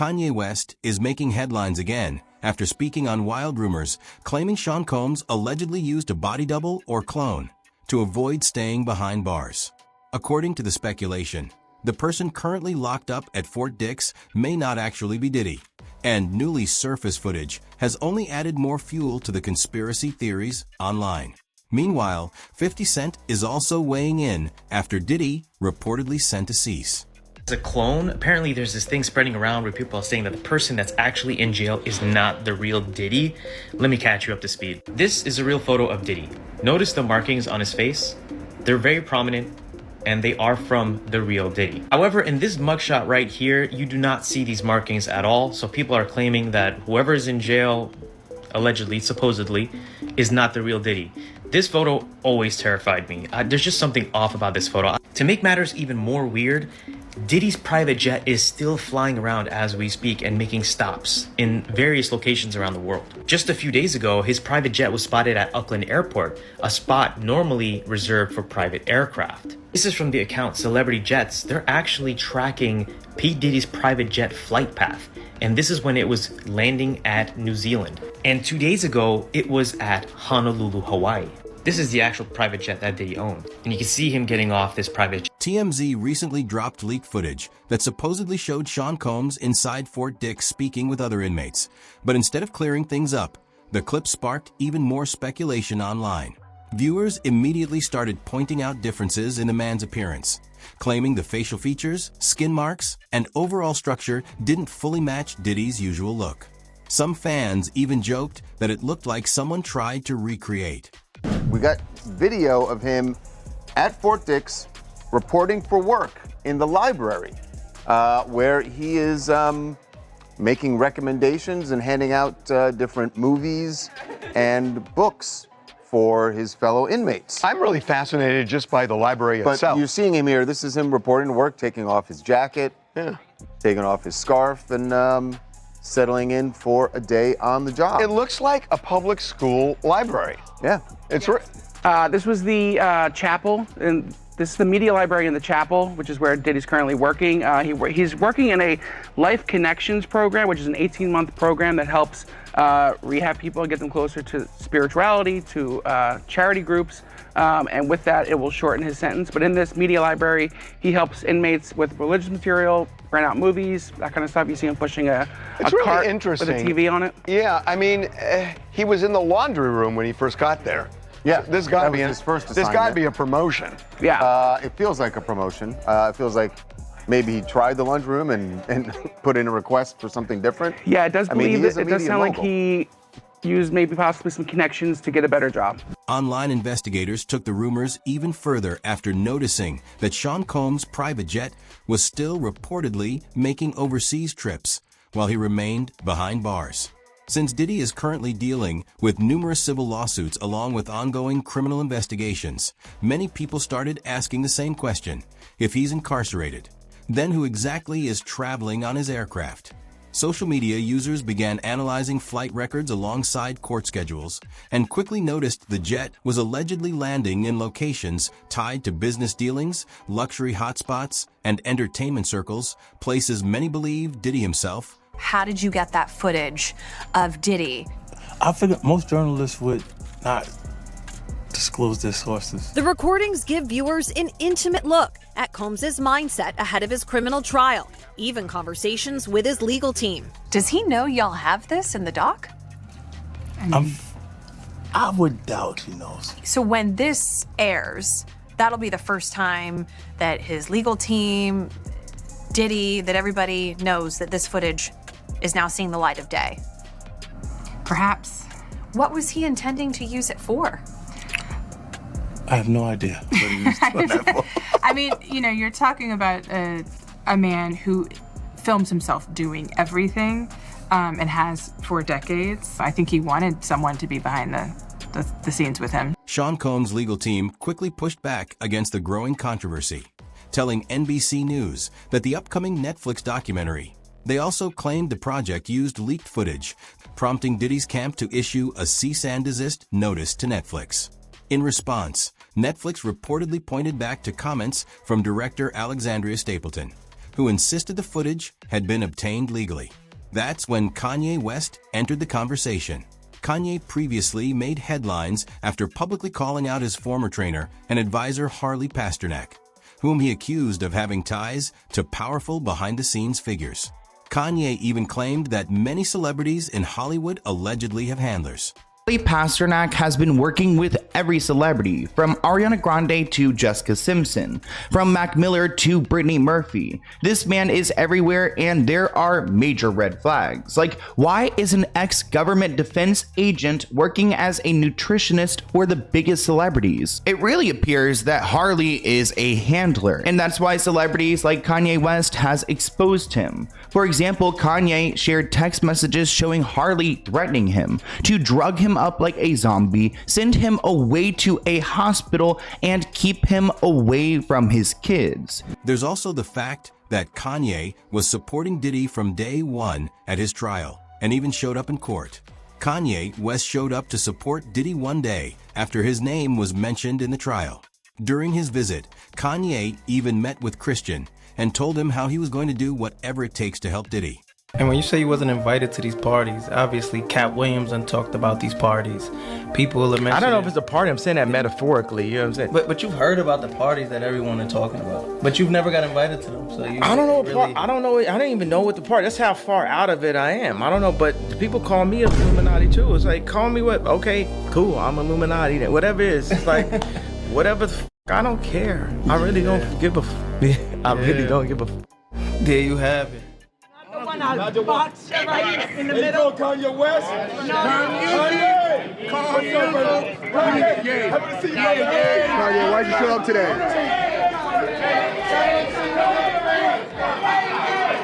Kanye West is making headlines again after speaking on wild rumors, claiming Sean Combs allegedly used a body double or clone to avoid staying behind bars. According to the speculation, the person currently locked up at Fort Dix may not actually be Diddy, and newly surfaced footage has only added more fuel to the conspiracy theories online. Meanwhile, 50 Cent is also weighing in after Diddy reportedly sent a cease. As a clone, apparently there's this thing spreading around where people are saying that the person that's actually in jail is not the real Diddy. Let me catch you up to speed. This is a real photo of Diddy. Notice the markings on his face? They're very prominent, and they are from the real Diddy. However, in this mugshot right here, you do not see these markings at all. So people are claiming that whoever is in jail, allegedly, supposedly, is not the real Diddy. This photo always terrified me. There's just something off about this photo. To make matters even more weird, Diddy's private jet is still flying around as we speak and making stops in various locations around the world. Just a few days ago, his private jet was spotted at Auckland Airport, a spot normally reserved for private aircraft. This is from the account Celebrity Jets. They're actually tracking P. Diddy's private jet flight path. And this is when it was landing at New Zealand. And 2 days ago, it was at Honolulu, Hawaii. This is the actual private jet that Diddy owned. And you can see him getting off this private jet. TMZ recently dropped leaked footage that supposedly showed Sean Combs inside Fort Dix speaking with other inmates. But instead of clearing things up, the clip sparked even more speculation online. Viewers immediately started pointing out differences in the man's appearance, claiming the facial features, skin marks, and overall structure didn't fully match Diddy's usual look. Some fans even joked that it looked like someone tried to recreate. We got video of him at Fort Dix reporting for work in the library, where he is making recommendations and handing out different movies and books for his fellow inmates. I'm really fascinated just by the library itself. But you're seeing him here. This is him reporting to work, taking off his jacket, taking off his scarf, and settling in for a day on the job. It looks like a public school library. Yeah. This was the chapel, and this is the media library in the chapel, which is where Diddy's currently working. He's working in a Life Connections program, which is an 18-month program that helps rehab people, get them closer to spirituality, to charity groups, and with that, it will shorten his sentence. But in this media library, he helps inmates with religious material, rent out movies, that kind of stuff. You see him pushing a really cart interesting with a TV on it. Yeah, I mean, he was in the laundry room when he first got there. Yeah, this got to be his first assignment. This got to be a promotion. Yeah. It feels like a promotion. It feels like maybe he tried the lunchroom and put in a request for something different. Yeah, it does it does sound like mogul. he used maybe possibly some connections to get a better job. Online investigators took the rumors even further after noticing that Sean Combs' private jet was still reportedly making overseas trips while he remained behind bars. Since Diddy is currently dealing with numerous civil lawsuits along with ongoing criminal investigations, many people started asking the same question: if he's incarcerated, then who exactly is traveling on his aircraft? Social media users began analyzing flight records alongside court schedules and quickly noticed the jet was allegedly landing in locations tied to business dealings, luxury hotspots, and entertainment circles, places many believe Diddy himself. How did you get that footage of Diddy? I figured most journalists would not disclose their sources. The recordings give viewers an intimate look at Combs' mindset ahead of his criminal trial, even conversations with his legal team. Does he know y'all have this in the doc? I would doubt he knows. So when this airs, that'll be the first time that his legal team, Diddy, that everybody knows that this footage is now seeing the light of day. Perhaps. What was he intending to use it for? I have no idea what he was doing that for. I mean, you're talking about a man who films himself doing everything and has for decades. I think he wanted someone to be behind the scenes with him. Sean Combs' legal team quickly pushed back against the growing controversy, telling NBC News that the upcoming Netflix documentary. They also claimed the project used leaked footage, prompting Diddy's camp to issue a cease and desist notice to Netflix. In response, Netflix reportedly pointed back to comments from director Alexandria Stapleton, who insisted the footage had been obtained legally. That's when Kanye West entered the conversation. Kanye previously made headlines after publicly calling out his former trainer and advisor Harley Pasternak, whom he accused of having ties to powerful behind-the-scenes figures. Kanye even claimed that many celebrities in Hollywood allegedly have handlers. Pasternak has been working with every celebrity, from Ariana Grande to Jessica Simpson, from Mac Miller to Brittany Murphy. This man is everywhere, and there are major red flags. Like, why is an ex-government defense agent working as a nutritionist for the biggest celebrities? It really appears that Harley is a handler, and that's why celebrities like Kanye West has exposed him. For example, Kanye shared text messages showing Harley threatening him to drug him up like a zombie, send him away to a hospital, and keep him away from his kids. There's also the fact that Kanye was supporting Diddy from day one at his trial and even showed up in court. Kanye West showed up to support Diddy one day after his name was mentioned in the trial. During his visit, Kanye even met with Christian and told him how he was going to do whatever it takes to help Diddy. And when you say you wasn't invited to these parties, obviously Cat Williams done talked about these parties. People will mention. I don't know if it's a party. I'm saying that metaphorically. You know what I'm saying? But you've heard about the parties that everyone is talking about. But you've never got invited to them. So you. I don't know. Really... I don't know. I don't even know what the party. That's how far out of it I am. I don't know. But people call me Illuminati too. It's like, call me what? Okay, cool. I'm Illuminati. Whatever it is. It's like, whatever. I don't care. I really don't give a. I really don't give a. There you have it. Not the box right in the middle. Kanye West. Kanye. Kanye. Happy to see you. Kanye, why'd you show up today?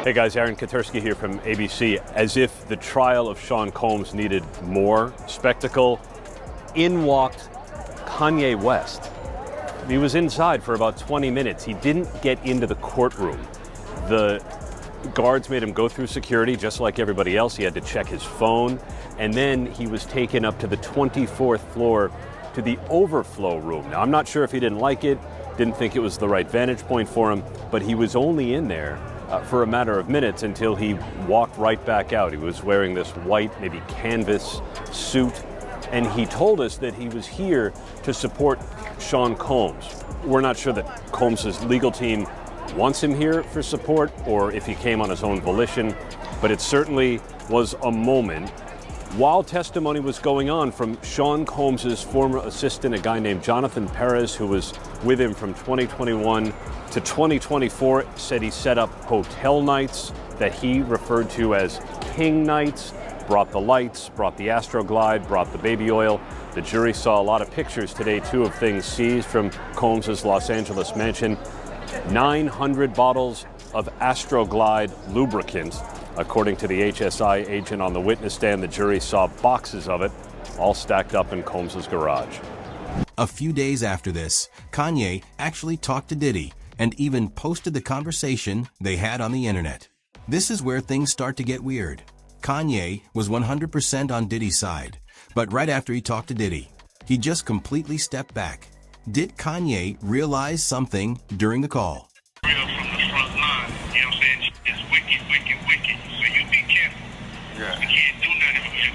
Hey guys, Aaron Katursky here from ABC. As if the trial of Sean Combs needed more spectacle, in walked Kanye West. He was inside for about 20 minutes. He didn't get into the courtroom. The guards made him go through security just like everybody else. He had to check his phone. And then he was taken up to the 24th floor to the overflow room. Now, I'm not sure if he didn't like it, didn't think it was the right vantage point for him, but he was only in there for a matter of minutes until he walked right back out. He was wearing this white, maybe canvas suit, and he told us that he was here to support Sean Combs. We're not sure that Combs' legal team wants him here for support or if he came on his own volition, but it certainly was a moment while testimony was going on from Sean Combs' former assistant, a guy named Jonathan Perez, who was with him from 2021 to 2024, said he set up hotel nights that he referred to as king nights, brought the lights, brought the Astroglide, brought the baby oil. The jury saw a lot of pictures today, too, of things seized from Combs' Los Angeles mansion. 900 bottles of Astroglide lubricant. According to the HSI agent on the witness stand, the jury saw boxes of it, all stacked up in Combs' garage. A few days after this, Kanye actually talked to Diddy and even posted the conversation they had on the internet. This is where things start to get weird. Kanye was 100% on Diddy's side, but right after he talked to Diddy, he just completely stepped back. Did Kanye realize something during the call? From the front line, you know what I'm saying? It's wicked, wicked, wicked. So you be careful. Yeah. We can't do nothing if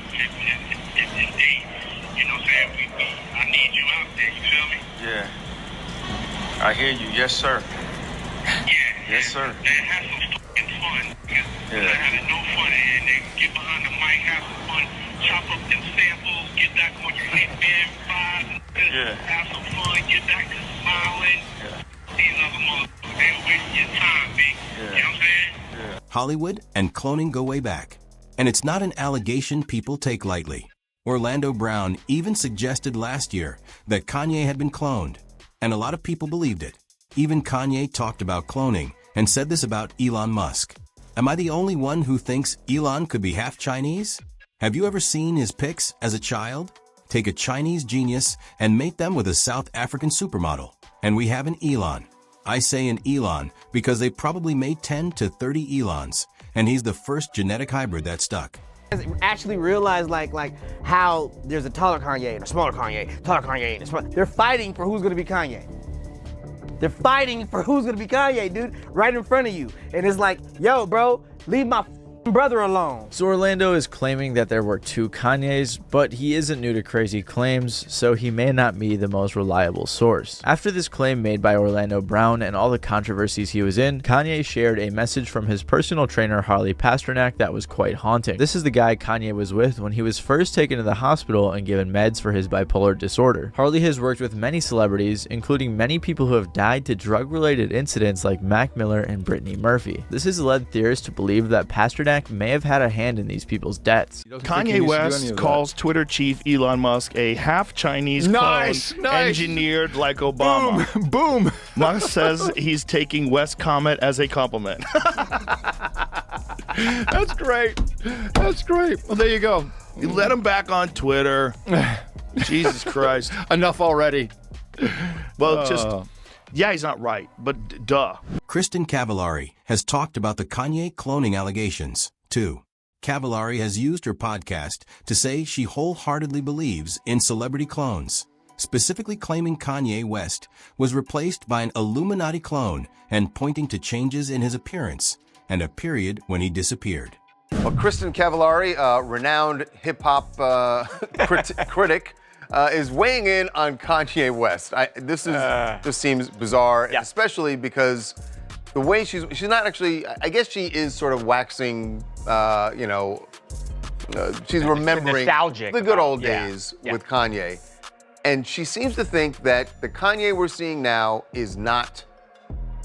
they, you know what I'm saying? I need you out there, you feel me? Yeah. I hear you. Yes, sir. Yeah. Yes, sir. And have some fucking fun. We're not having no fun. And then get behind the mic, have some fun, chop up them samples, get back on your hit band vibes. Yeah. Have some fun, get back to smiling. Yeah. These other motherfuckers, they're wasting your time, big. Yeah. You know what I'm saying? Yeah. Hollywood and cloning go way back. And it's not an allegation people take lightly. Orlando Brown even suggested last year that Kanye had been cloned. And a lot of people believed it. Even Kanye talked about cloning and said this about Elon Musk. Am I the only one who thinks Elon could be half Chinese? Have you ever seen his pics as a child? Take a Chinese genius and mate them with a South African supermodel, and we have an Elon. I say an Elon because they probably made 10 to 30 Elons, and he's the first genetic hybrid that stuck. Actually realize like how there's a taller Kanye and a smaller Kanye, taller Kanye and a smaller. They're fighting for who's going to be Kanye. They're fighting for who's gonna be Kanye, dude, right in front of you. And it's like, yo, bro, leave my brother alone. So Orlando is claiming that there were 2 Kanyes, but he isn't new to crazy claims, so he may not be the most reliable source. After this claim made by Orlando Brown and all the controversies he was in, Kanye shared a message from his personal trainer Harley Pasternak that was quite haunting. This is the guy Kanye was with when he was first taken to the hospital and given meds for his bipolar disorder. Harley has worked with many celebrities, including many people who have died to drug-related incidents like Mac Miller and Brittany Murphy. This has led theorists to believe that Pasternak may have had a hand in these people's debts. Kanye West calls Twitter chief Elon Musk a half-Chinese clone engineered like Obama. Boom! Musk says he's taking West's comment as a compliment. That's great. That's great. Well, there you go. You let him back on Twitter. Jesus Christ. Enough already. Well, just... Yeah, he's not right, but duh. Kristen Cavallari has talked about the Kanye cloning allegations, too. Cavallari has used her podcast to say she wholeheartedly believes in celebrity clones, specifically claiming Kanye West was replaced by an Illuminati clone and pointing to changes in his appearance and a period when he disappeared. Well, Kristen Cavallari, renowned hip-hop critic, is weighing in on Kanye West. This seems bizarre, especially because the way she's not actually, I guess she is sort of waxing, she's remembering the good old days with Kanye. And she seems to think that the Kanye we're seeing now is not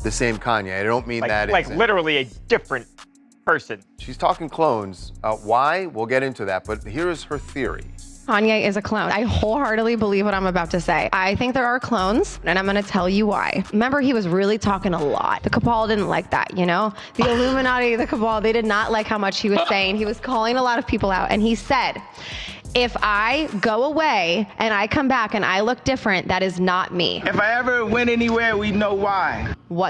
the same Kanye. I don't mean that. Like literally a different person. She's talking clones. Why? We'll get into that, but here is her theory. Kanye is a clone. I wholeheartedly believe what I'm about to say. I think there are clones, and I'm going to tell you why. Remember, he was really talking a lot. The cabal didn't like that, you know? The Illuminati, the cabal, they did not like how much he was saying. He was calling a lot of people out, and he said, if I go away and I come back and I look different, that is not me. If I ever went anywhere, we know why. What